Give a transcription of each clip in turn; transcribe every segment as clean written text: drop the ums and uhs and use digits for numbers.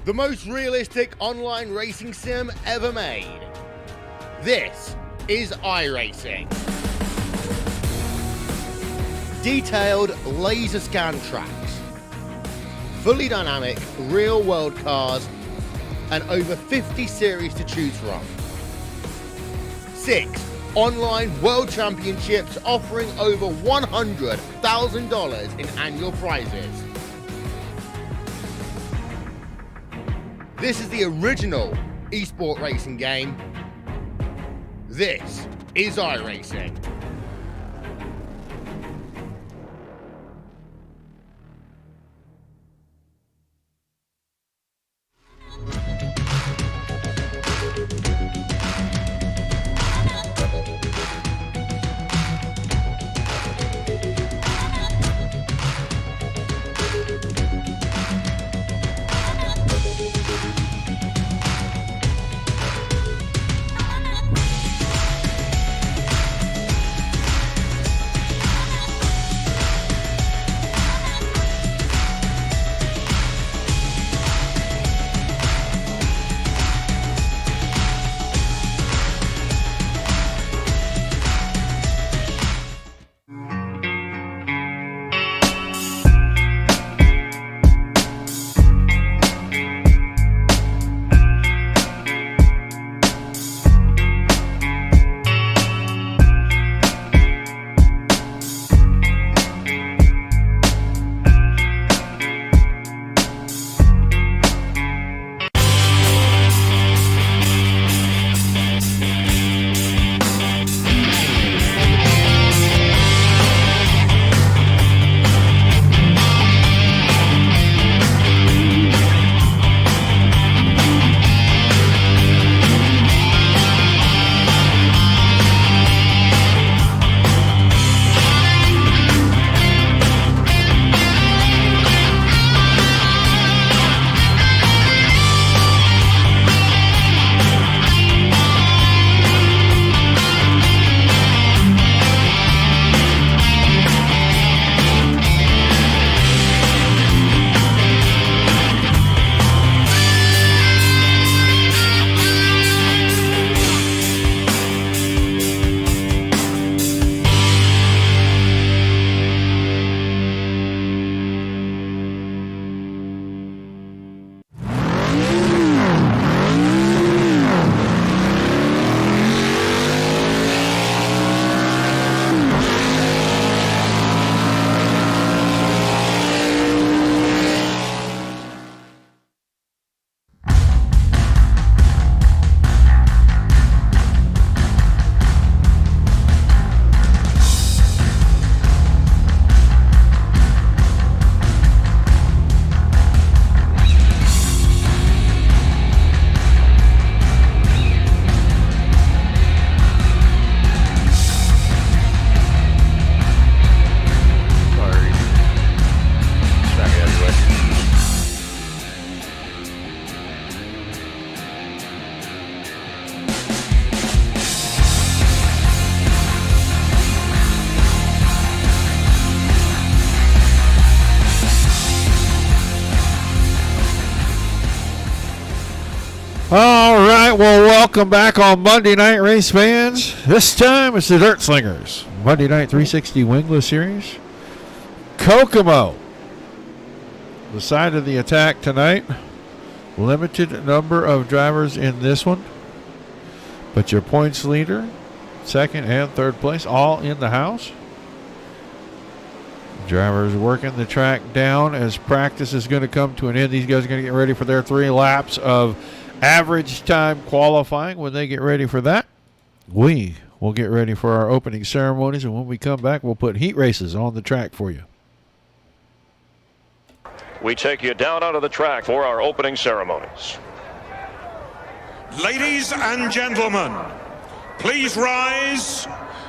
the most realistic online racing sim ever made. This is iRacing. Detailed laser scan tracks, fully dynamic real world cars, and over 50 series to choose from. 6 online world championships offering over $100,000 in annual prizes. This is the original esport racing game. This is iRacing. All right, well, welcome back on Monday Night Race Fans. This time it's the Dirt Slingers. Monday Night 360 Wingless Series. Kokomo, the side of the attack tonight. Limited number of drivers in this one. But your points leader, second and third place, all in the house. Drivers working the track down as practice is going to come to an end. These guys are going to get ready for their 3 laps of average time qualifying. When they get ready for that, we will get ready for our opening ceremonies, and when we come back, we'll put heat races on the track for you. We take you down onto the track for our opening ceremonies. Ladies and gentlemen, please rise.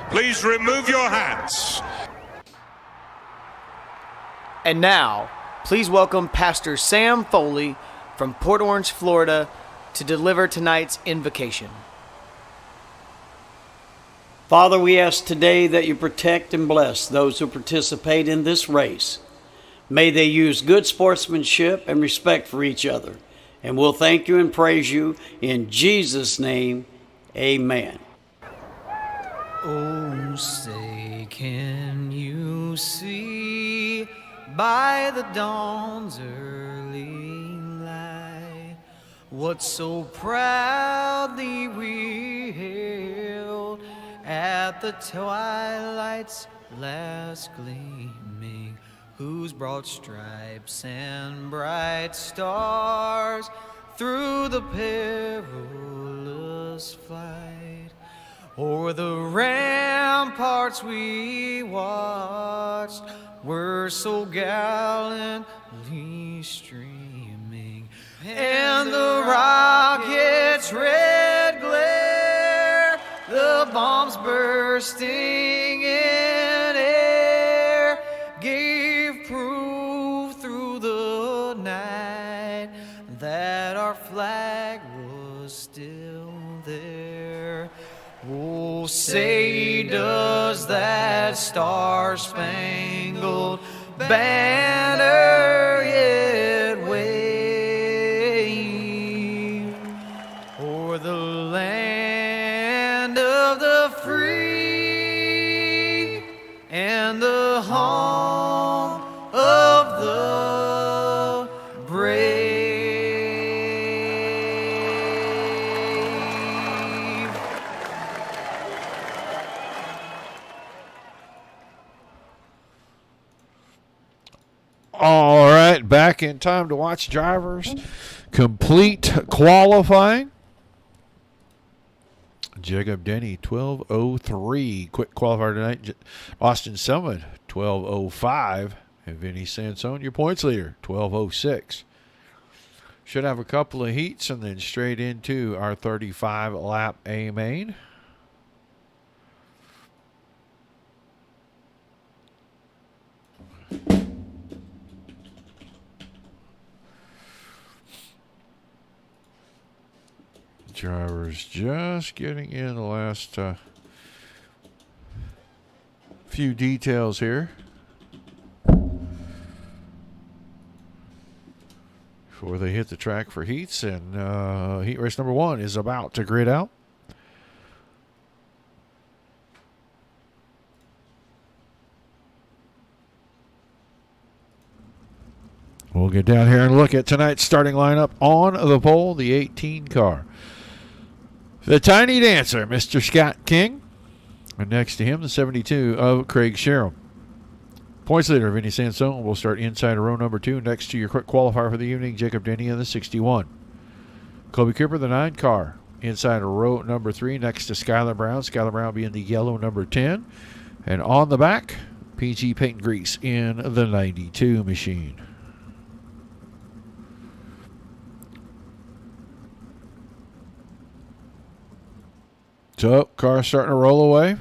Please remove your hats. And now, please welcome Pastor Sam Foley from Port Orange, Florida, to deliver tonight's invocation. Father, we ask today that you protect and bless those who participate in this race. May they use good sportsmanship and respect for each other And we'll thank you and praise you in Jesus' name. Amen. Oh, say, can you see by the dawn's early light what so proudly we hailed at the twilight's last gleaming, whose broad stripes and bright stars through the perilous flight o'er the ramparts we watched were so gallantly streaming, and the rocket's red glare, the bombs bursting in air, gave proof through the night that our flag was still there. Oh, say, does that star-spangled banner yet wave o'er the land of the free and the home of the brave? All right, back in time to watch drivers complete qualifying. Jacob Denny, 12:03. Quick qualifier tonight. Austin Selman, 12:05. And Vinny Sansone, your points leader, 12:06. Should have a couple of heats and then straight into our 35-lap A main. Drivers just getting in the last few details here before they hit the track for heats, and heat race number 1 is about to grid out. We'll get down here and look at tonight's starting lineup on the pole, the 18 car. The Tiny Dancer, Mr. Scott King. And next to him, the 72 of Craig Sherrill. Points leader, Vinny Sansone, will start inside of row number 2. Next to your quick qualifier for the evening, Jacob Denny in the 61. Colby Cooper, the 9 car, inside of row number 3. Next to Skylar Brown. Skylar Brown being the yellow number 10. And on the back, PG Paint and Grease in the 92 machine. So, car starting to roll away.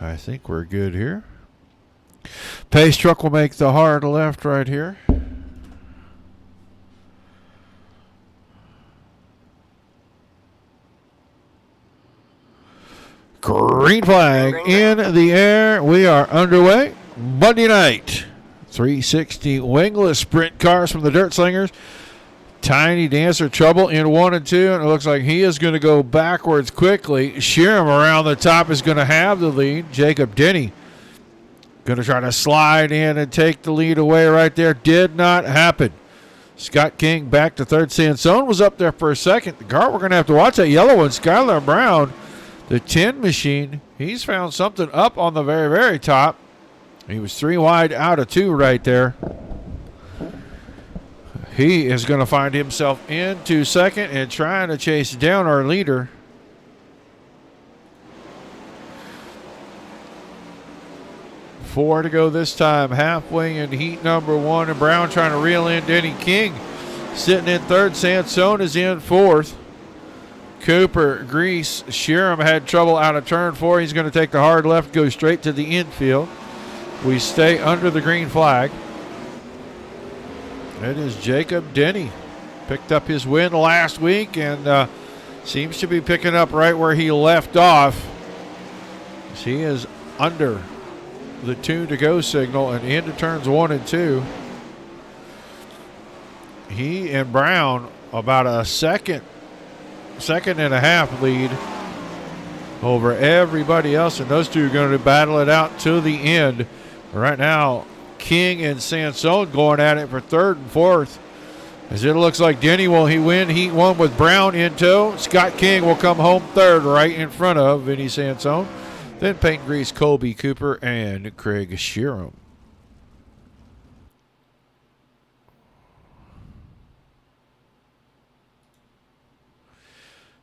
I think we're good here. Pace truck will make the hard left right here. Green flag in the air. We are underway. Monday night. 360 wingless sprint cars from the Dirt Slingers. Tiny Dancer trouble in 1 and 2, and it looks like he is going to go backwards quickly. Sheeran around the top is going to have the lead. Jacob Denny going to try to slide in and take the lead away right there. Did not happen. Scott King back to third. Sansone was up there for a second. The car we're going to have to watch, that yellow one, Skylar Brown, the 10 machine. He's found something up on the very, very top. He was 3 wide out of 2 right there. He is going to find himself into second and trying to chase down our leader. Four to go this time. Halfway in heat number 1, and Brown trying to reel in Denny King. Sitting in third, Sansone is in fourth. Cooper, Grease, Sheeran had trouble out of turn 4. He's going to take the hard left, go straight to the infield. We stay under the green flag. It is Jacob Denny. Picked up his win last week and seems to be picking up right where he left off. He is under the 2 to go signal and into turns 1 and 2. He and Brown about a second and a half lead over everybody else, and those two are going to battle it out to the end. Right now, King and Sansone going at it for third and fourth. As it looks like Denny will win Heat 1 with Brown in tow. Scott King will come home third right in front of Vinny Sansone. Then Peyton Grease, Colby Cooper, and Craig Sheeran.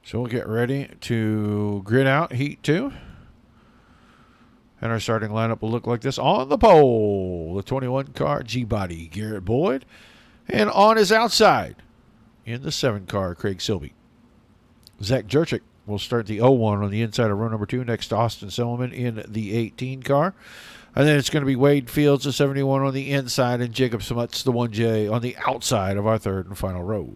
So we'll get ready to grid out Heat 2. And our starting lineup will look like this. On the pole, the 21 car G-Body, Garrett Boyd. And on his outside, in the 7 car, Craig Silby. Zach Jurczyk will start the 01 on the inside of row number 2 next to Austin Selman in the 18 car. And then it's going to be Wade Fields, the 71 on the inside, and Jacob Smuts, the 1J, on the outside of our third and final row.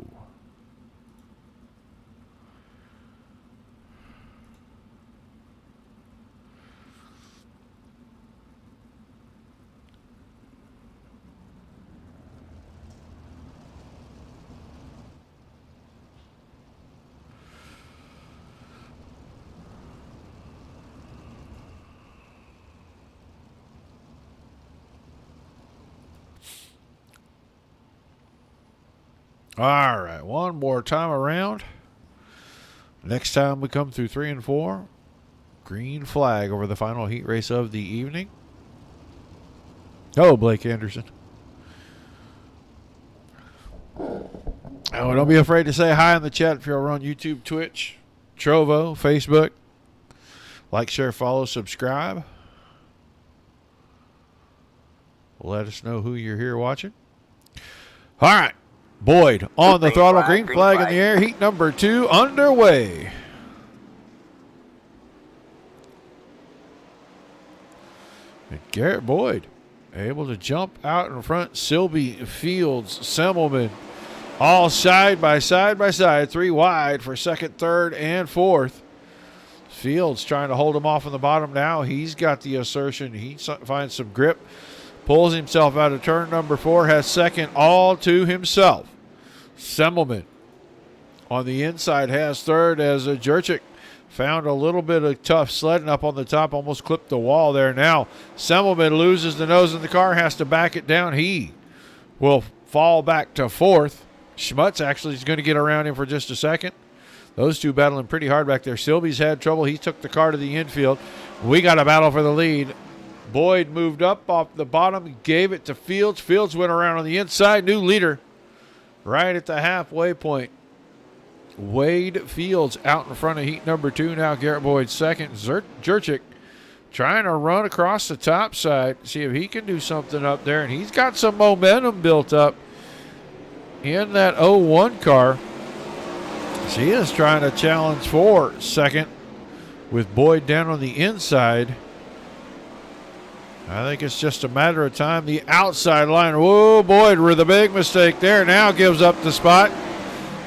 All right, one more time around. Next time we come through 3 and 4, green flag over the final heat race of the evening. Hello, Blake Anderson. Oh, don't be afraid to say hi in the chat if you're on YouTube, Twitch, Trovo, Facebook. Like, share, follow, subscribe. Let us know who you're here watching. All right. Boyd on the throttle, green flag in the air, heat number 2 underway. And Garrett Boyd able to jump out in front. Silby, Fields, Semmelman, all side by side, 3 wide for second, third, and fourth. Fields trying to hold him off on the bottom now. He's got the assertion. He finds some grip. Pulls himself out of turn number 4, has second all to himself. Semmelman on the inside has third as Jurczyk found a little bit of tough sledding up on the top, almost clipped the wall there. Now Semmelman loses the nose in the car, has to back it down. He will fall back to fourth. Schmutz actually is going to get around him for just a second. Those two battling pretty hard back there. Silby's had trouble. He took the car to the infield. We got a battle for the lead. Boyd moved up off the bottom, gave it to Fields. Fields went around on the inside. New leader right at the halfway point. Wade Fields out in front of heat number 2 now. Garrett Boyd second. Jurczyk trying to run across the top side, see if he can do something up there. And he's got some momentum built up in that 01 car. So he is trying to challenge for second with Boyd down on the inside. I think it's just a matter of time. The outside line. Whoa, Boyd with a big mistake there. Now gives up the spot.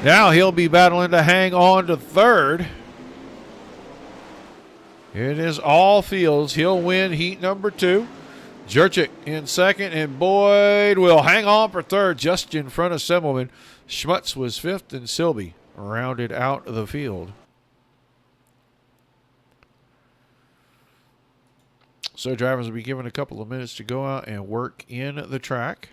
Now he'll be battling to hang on to third. It is all Fields. He'll win heat number 2. Jurczyk in second, and Boyd will hang on for third just in front of Semmelman. Schmutz was 5th, and Silby rounded out the field. So drivers will be given a couple of minutes to go out and work in the track.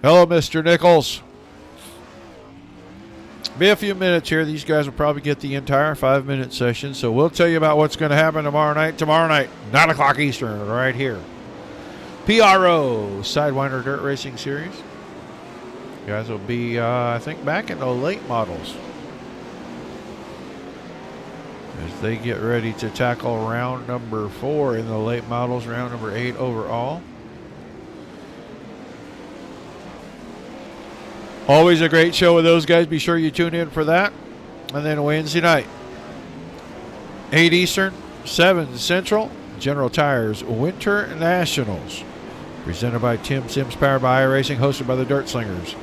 Hello, Mr. Nichols. Be a few minutes here. These guys will probably get the entire 5-minute session. So we'll tell you about what's going to happen tomorrow night. Tomorrow night, 9 o'clock Eastern, right here. PRO, Sidewinder Dirt Racing Series. You guys will be, I think, back in the late models. as they get ready to tackle round number 4 in the late models, round number 8 overall. Always a great show with those guys. Be sure you tune in for that. And then Wednesday night, 8 Eastern, 7 Central, General Tires Winter Nationals. Presented by Tim Sims, powered by iRacing, hosted by the Dirt Slingers.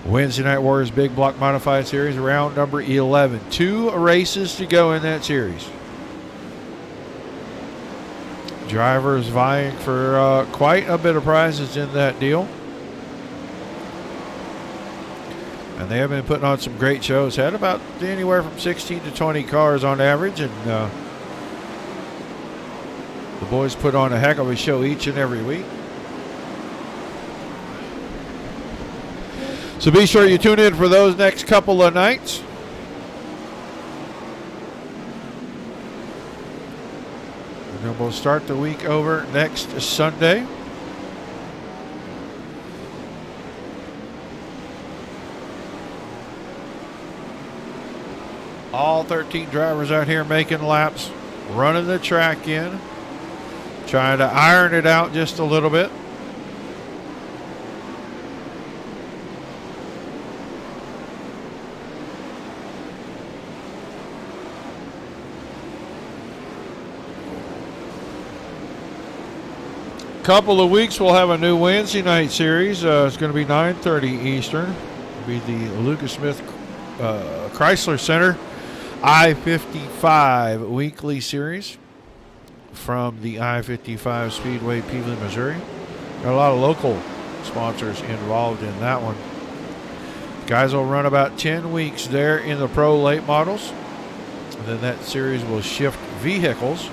Wednesday Night Warriors Big Block Modified Series, round number 11. 2 races to go in that series. Drivers vying for quite a bit of prizes in that deal. And they have been putting on some great shows. Had about anywhere from 16 to 20 cars on average. And the boys put on a heck of a show each and every week. So be sure you tune in for those next couple of nights. And then we'll start the week over next Sunday. All 13 drivers out here making laps, running the track in, trying to iron it out just a little bit. Couple of weeks we'll have a new Wednesday night series. It's going to be 9:30 Eastern. It'll be the Lucas Smith Chrysler Center I-55 weekly series from the I-55 Speedway, Peabody, Missouri. Got a lot of local sponsors involved in that one. Guys will run about 10 weeks there in the pro late models. And then that series will shift vehicles,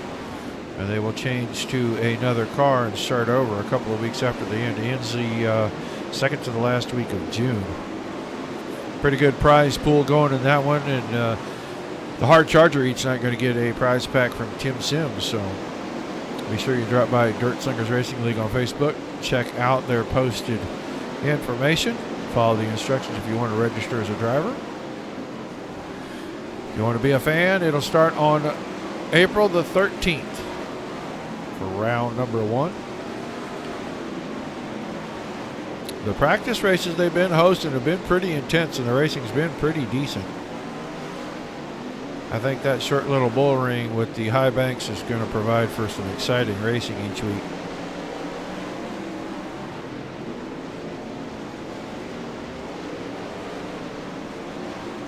and they will change to another car and start over a couple of weeks after the end. It ends the second to the last week of June. Pretty good prize pool going in that one, and the hard charger each night going to get a prize pack from Tim Sims. So be sure you drop by Dirt Slingers Racing League on Facebook. Check out their posted information. Follow the instructions if you want to register as a driver. If you want to be a fan, it'll start on April the 13th. For round number 1. The practice races they've been hosting have been pretty intense, and the racing's been pretty decent. I think that short little bull ring with the high banks is going to provide for some exciting racing each week.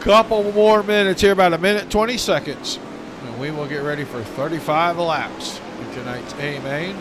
Couple more minutes here, about a minute 20 seconds, and we will get ready for 35 laps in tonight's A main.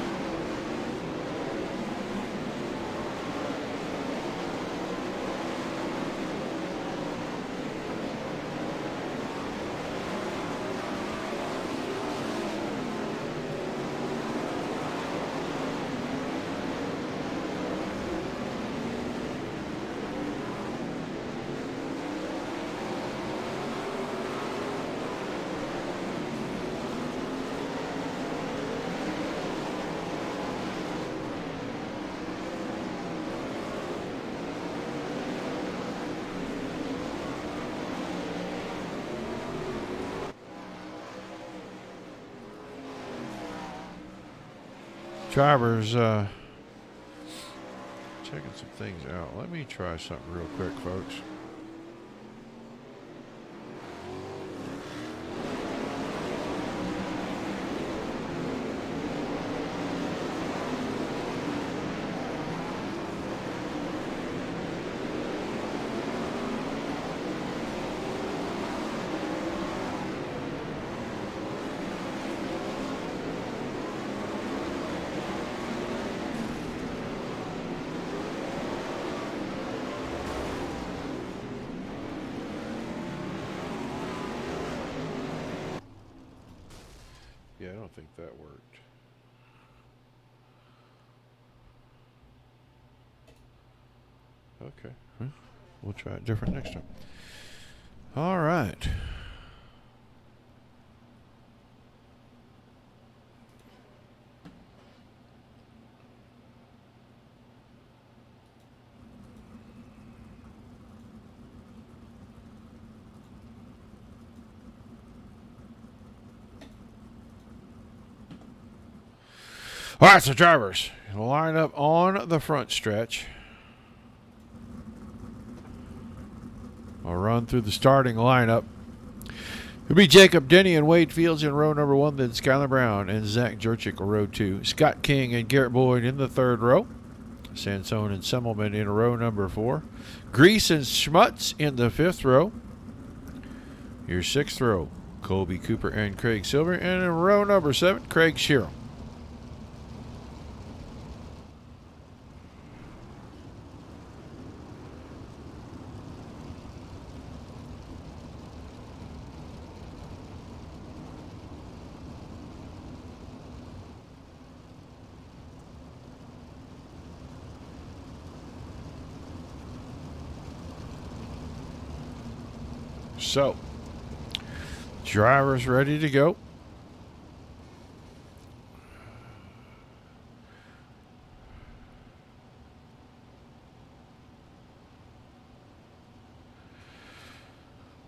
Drivers checking some things out. Let me try something real quick, folks. Yeah, I don't think that worked. Okay. We'll try it different next time. All right. All right, so drivers, line up on the front stretch. I'll run through the starting lineup. It'll be Jacob Denny and Wade Fields in row number 1, then Skylar Brown and Zach Jurczyk row 2. Scott King and Garrett Boyd in the 3rd row. Sansone and Semmelman in row number 4. Grease and Schmutz in the 5th row. Your 6th row, Colby Cooper and Craig Silver. And in row number 7, Craig Shearer. So, drivers ready to go.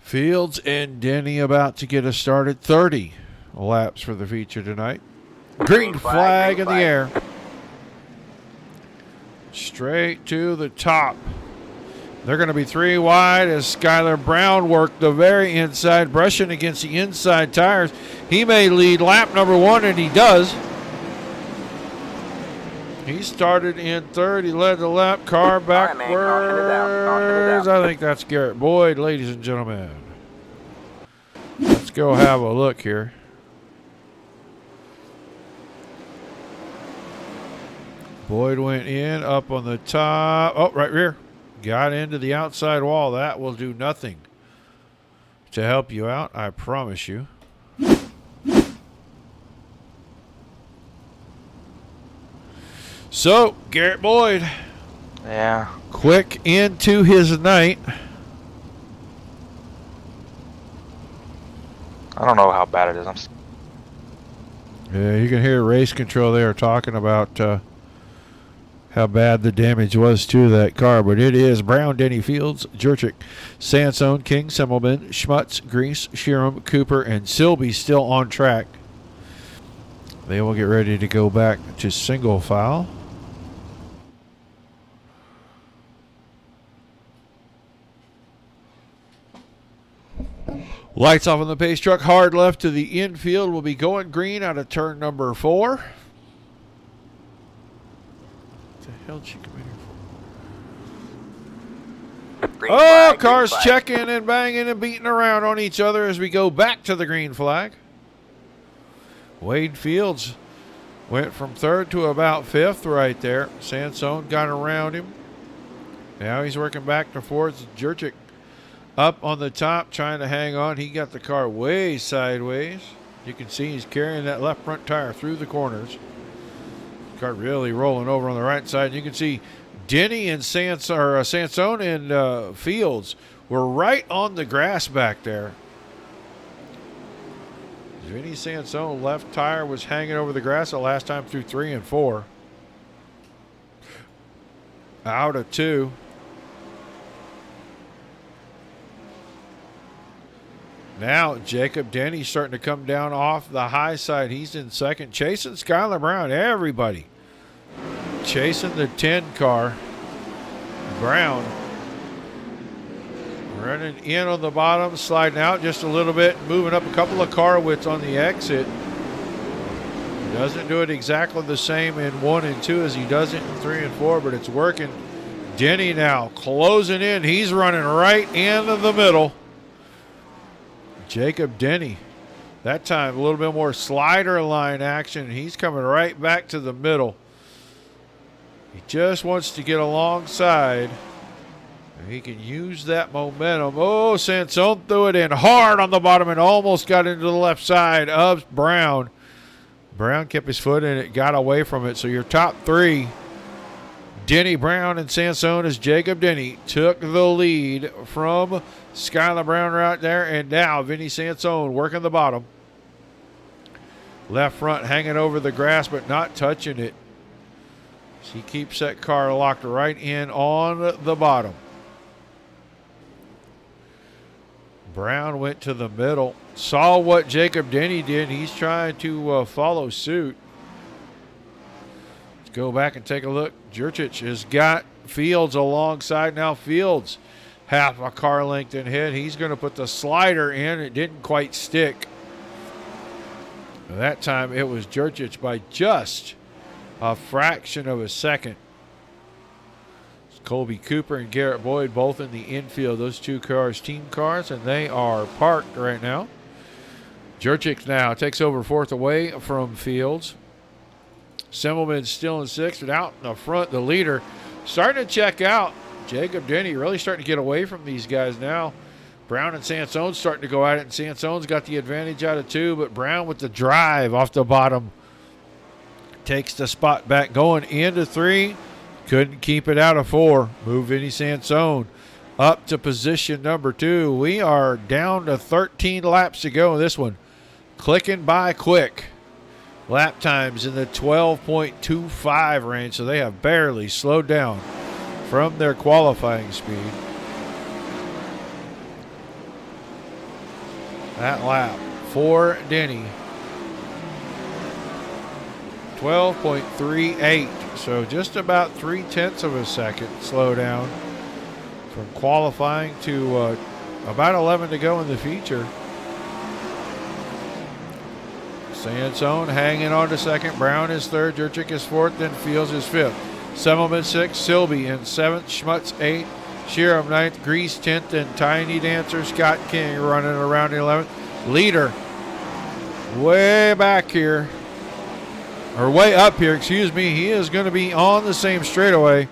Fields and Denny about to get us started. 30 laps for the feature tonight. Green flag in the air. Straight to the top. They're going to be 3 wide as Skylar Brown worked the very inside, brushing against the inside tires. He may lead lap number 1, and he does. He started in 3rd. He led the lap car backwards. I think that's Garrett Boyd, ladies and gentlemen. Let's go have a look here. Boyd went in, up on the top. Oh, right rear. Got into the outside wall. That will do nothing to help you out, I promise you. So, Garrett Boyd. Yeah. Quick into his night. I don't know how bad it is. Yeah, you can hear race control there talking about how bad the damage was to that car, but it is Brown, Denny, Fields, Jurczyk, Sansone, King, Semmelman, Schmutz, Grease, Sheeran, Cooper, and Silby still on track. They will get ready to go back to single file. Lights off on the pace truck. Hard left to the infield. Will be going green out of turn number 4. What the hell did she come in here for? Oh, cars checking and banging and beating around on each other as we go back to the green flag. Wade Fields went from 3rd to about 5th right there. Sansone got around him. Now he's working back to 4th. Jurczyk up on the top trying to hang on. He got the car way sideways. You can see he's carrying that left front tire through the corners. Car really rolling over on the right side. And you can see Denny and Sansone and Fields were right on the grass back there. Vinny Sansone left tire was hanging over the grass the last time through 3 and 4. Out of 2. Now Jacob Denny starting to come down off the high side. He's in 2nd, chasing Skylar Brown. Everybody chasing the 10 car. Brown running in on the bottom, sliding out just a little bit, moving up a couple of car widths on the exit. Doesn't do it exactly the same in 1 and 2 as he does it in 3 and 4, but it's working. Denny now closing in. He's running right into the middle. Jacob Denny, that time a little bit more slider line action. He's coming right back to the middle. He just wants to get alongside. He can use that momentum. Oh, Sansone threw it in hard on the bottom and almost got into the left side of Brown. Brown kept his foot in it, got away from it. So your top 3, Denny, Brown, and Sansone, as Jacob Denny took the lead from Skylar Brown right there. And now Vinny Sansone working the bottom. Left front hanging over the grass but not touching it. So he keeps that car locked right in on the bottom. Brown went to the middle. Saw what Jacob Denny did. He's trying to follow suit. go back and take a look. Jurčić has got Fields alongside now. Fields half a car length in ahead. He's going to put the slider in. It didn't quite stick. That time it was Jurčić by just a fraction of a second. It's Colby Cooper and Garrett Boyd both in the infield. Those two cars, team cars, and they are parked right now. Jurčić now takes over fourth away from Fields. Semmelman's still in sixth, and out in the front, the leader starting to check out. Jacob Denny really starting to get away from these guys now. Brown and Sansone's starting to go at it, and Sansone's got the advantage out of two, but Brown with the drive off the bottom takes the spot back going into three. Couldn't keep it out of four. Move Vinny Sansone up to position number two. We are down to 13 laps to go in this one. Clicking by quick. Lap times in the 12.25 range, so they have barely slowed down from their qualifying speed. That lap for Denny, 12.38, so just about 0.3 of a second slow down from qualifying to about 11 to go in the feature. Sansone hanging on to second. Brown is third. Jurčić is fourth. Then Fields is fifth. Semmelman sixth. Silby in seventh. Schmutz eighth. Sheeran ninth. Grease 10th. And Tiny Dancer Scott King running around 11th. Leader way back here, or way up here, excuse me. He is going to be on the same straightaway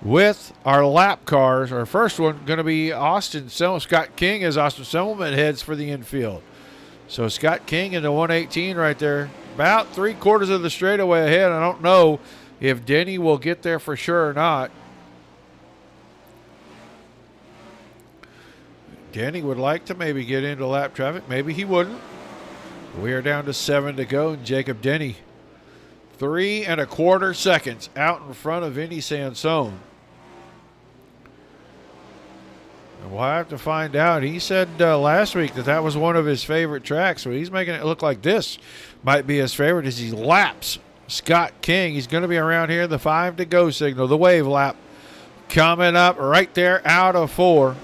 with our lap cars. Our first one going to be Austin Semmelman. Scott King as Austin Semmelman heads for the infield. So Scott King in the 118 right there, about 3/4 of the straightaway ahead. I don't know if Denny will get there for sure or not. Denny would like to maybe get into lap traffic. Maybe he wouldn't. We are down to 7 to go, and Jacob Denny 3 1/4 seconds out in front of Vinny Sansone. And we'll have to find out. He said last week that was one of his favorite tracks, so he's making it look like this might be his favorite as he laps Scott King. He's going to be around here, the 5 to go signal, the wave lap coming up right there out of 4.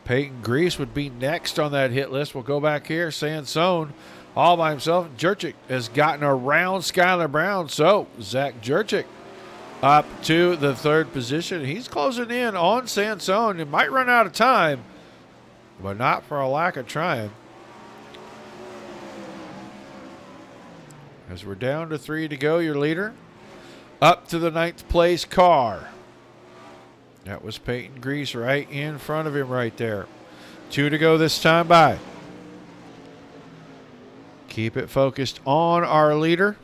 Peyton Grease would be next on that hit list. We'll go back here. Sansone all by himself. Jurčić has gotten around Skylar Brown. So Zach Jurčić up to the third position. He's closing in on Sansone. It might run out of time, but not for a lack of trying. As we're down to 3 to go, your leader up to the 9th place car. That was Peyton Grease right in front of him right there. 2 to go this time by. Keep it focused on our leader.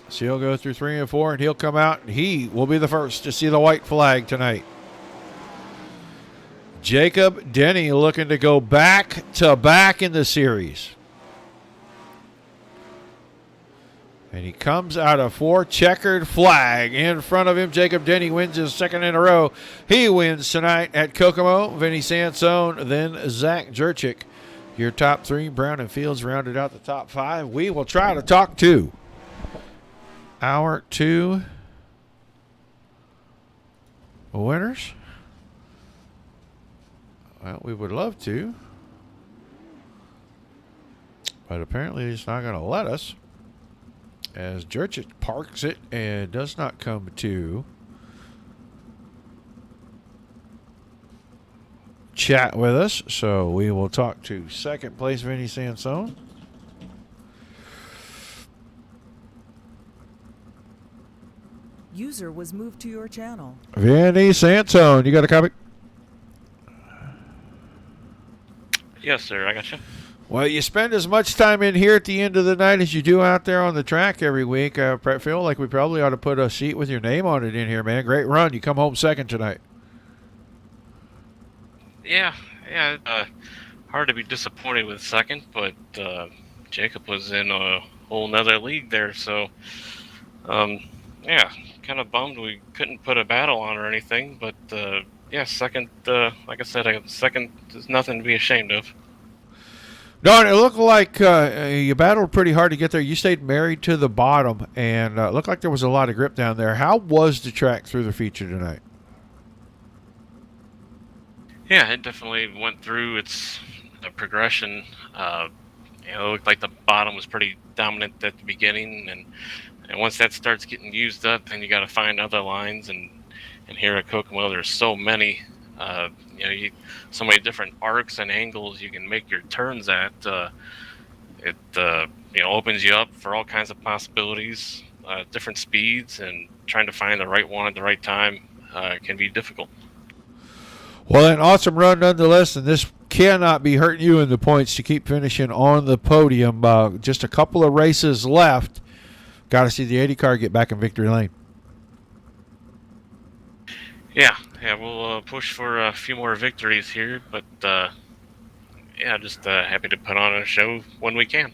So he'll go through 3 and 4, and he'll come out, and he will be the first to see the white flag tonight. Jacob Denny looking to go back to back in the series. And he comes out of 4, checkered flag in front of him. Jacob Denny wins his second in a row. He wins tonight at Kokomo. Vinny Sansone, then Zach Jurčić. Your top 3, Brown and Fields rounded out the top 5. We will try to talk to our 2 winners. Well, we would love to, but apparently he's not going to let us, as Jurčić parks it and does not come to chat with us. So we will talk to second place Vinny Sansone. User was moved to your channel. Vinny Sansone, you got a copy? Yes, sir. I got you. Well, you spend as much time in here at the end of the night as you do out there on the track every week. I feel like we probably ought to put a sheet with your name on it in here, man. Great run. You come home second tonight. Yeah. Hard to be disappointed with second, but Jacob was in a whole nother league there, so yeah, kind of bummed we couldn't put a battle on or anything, but yeah, second, like I said, second is nothing to be ashamed of. Don, it looked like you battled pretty hard to get there. You stayed married to the bottom, and it looked like there was a lot of grip down there. How was the track through the feature tonight? Yeah, it definitely went through its progression. It looked like the bottom was pretty dominant at the beginning, and once that starts getting used up, then you got to find other lines. And here at Kokomo, there's so many, so many different arcs and angles you can make your turns at. It opens you up for all kinds of possibilities, different speeds, and trying to find the right one at the right time can be difficult. Well, an awesome run nonetheless, and this cannot be hurting you in the points to keep finishing on the podium. Just a couple of races left. Got to see the 80 car get back in victory lane. Yeah, we'll push for a few more victories here, but just happy to put on a show when we can.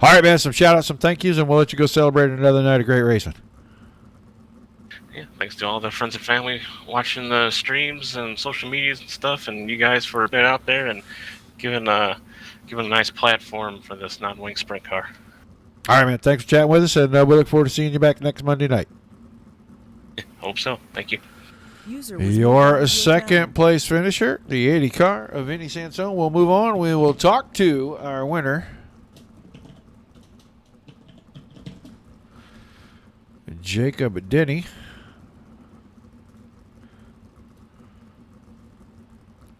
All right, man, some shout-outs, some thank yous, and we'll let you go celebrate another night of great racing. Yeah, thanks to all the friends and family watching the streams and social medias and stuff, and you guys for being out there and giving a nice platform for this non-wing sprint car. All right, man, thanks for chatting with us, and we look forward to seeing you back next Monday night. Yeah, hope so. Thank you. Your second place finisher, the 80 car of Vinny Sansone. We'll move on. We will talk to our winner, Jacob Denny.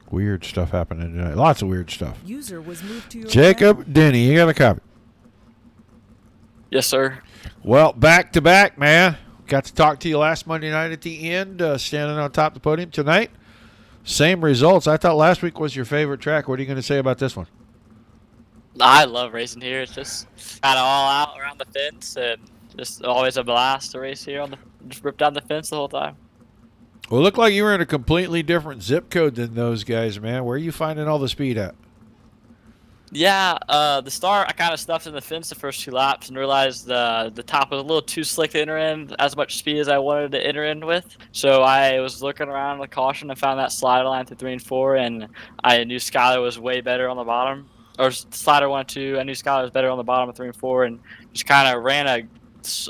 Weird stuff happening tonight. Lots of weird stuff. User was moved to your Jacob Denny, you got a copy? Yes, sir. Well, back to back, man. Got to talk to you last Monday night at the end, standing on top of the podium. Tonight, same results. I thought last week was your favorite track. What are you going to say about this one? I love racing here. It's just kind of all out around the fence, and just always a blast to race here. Just rip down the fence the whole time. Well, it looked like you were in a completely different zip code than those guys, man. Where are you finding all the speed at? Yeah, the start, I kind of stuffed in the fence the first 2 laps and realized the top was a little too slick to enter in as much speed as I wanted to enter in with. So I was looking around with caution and found that slider line through 3 and 4, and I knew Skyler was way better on the bottom. Or slider 1 and 2, I knew Skyler was better on the bottom of 3 and 4, and just kind of ran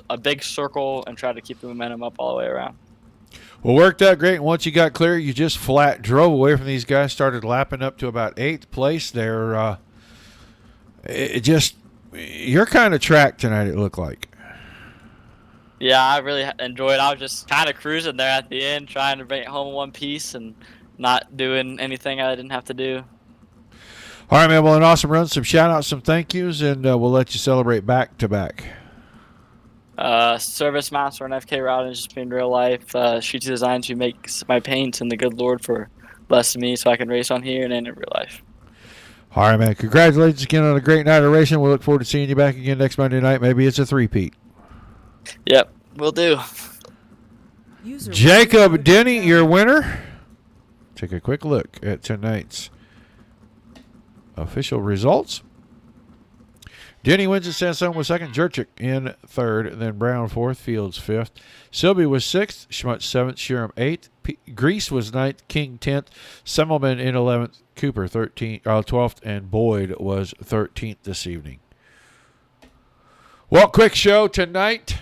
a big circle and tried to keep the momentum up all the way around. Well, worked out great. And once you got clear, you just flat drove away from these guys, started lapping up to about 8th place there. Your kind of track tonight, it looked like. Yeah, I really enjoyed it. I was just kind of cruising there at the end, trying to bring it home in one piece and not doing anything I didn't have to do. All right, man. Well, an awesome run. Some shout-outs, some thank yous, and we'll let you celebrate back-to-back. Service master and FK routing has just been real life. Streets Designs who makes my paints, and the good Lord for blessing me so I can race on here and in real life. All right, man. Congratulations again on a great night of racing. We look forward to seeing you back again next Monday night. Maybe it's a three-peat. Yep, will do. Jacob Denny, your winner. Take a quick look at tonight's official results. Denny wins at Sansone was second, Jurchik in third, then Brown fourth, Fields fifth. Sylvie was sixth, Schmutz seventh, Sherem eighth, Grease was ninth, King 10th, Semmelman in 11th, Cooper 12th, and Boyd was 13th this evening. Well, quick show tonight.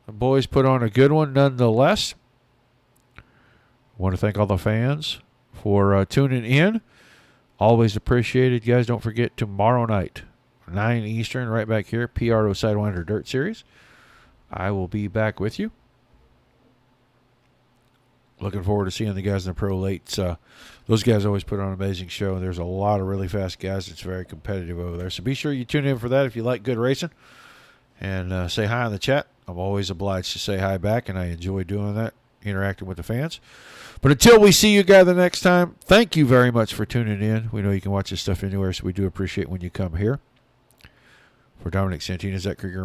The boys put on a good one nonetheless. Want to thank all the fans for tuning in. Always appreciated, guys. Don't forget tomorrow night, 9 Eastern, right back here, PRO Sidewinder Dirt Series. I will be back with you. Looking forward to seeing the guys in the Pro Lates. Those guys always put on an amazing show. There's a lot of really fast guys. It's very competitive over there. So be sure you tune in for that if you like good racing. And say hi in the chat. I'm always obliged to say hi back, and I enjoy doing that, interacting with the fans. But until we see you guys the next time, thank you very much for tuning in. We know you can watch this stuff anywhere, so we do appreciate when you come here. For Dominic Santini, Zach Krieger,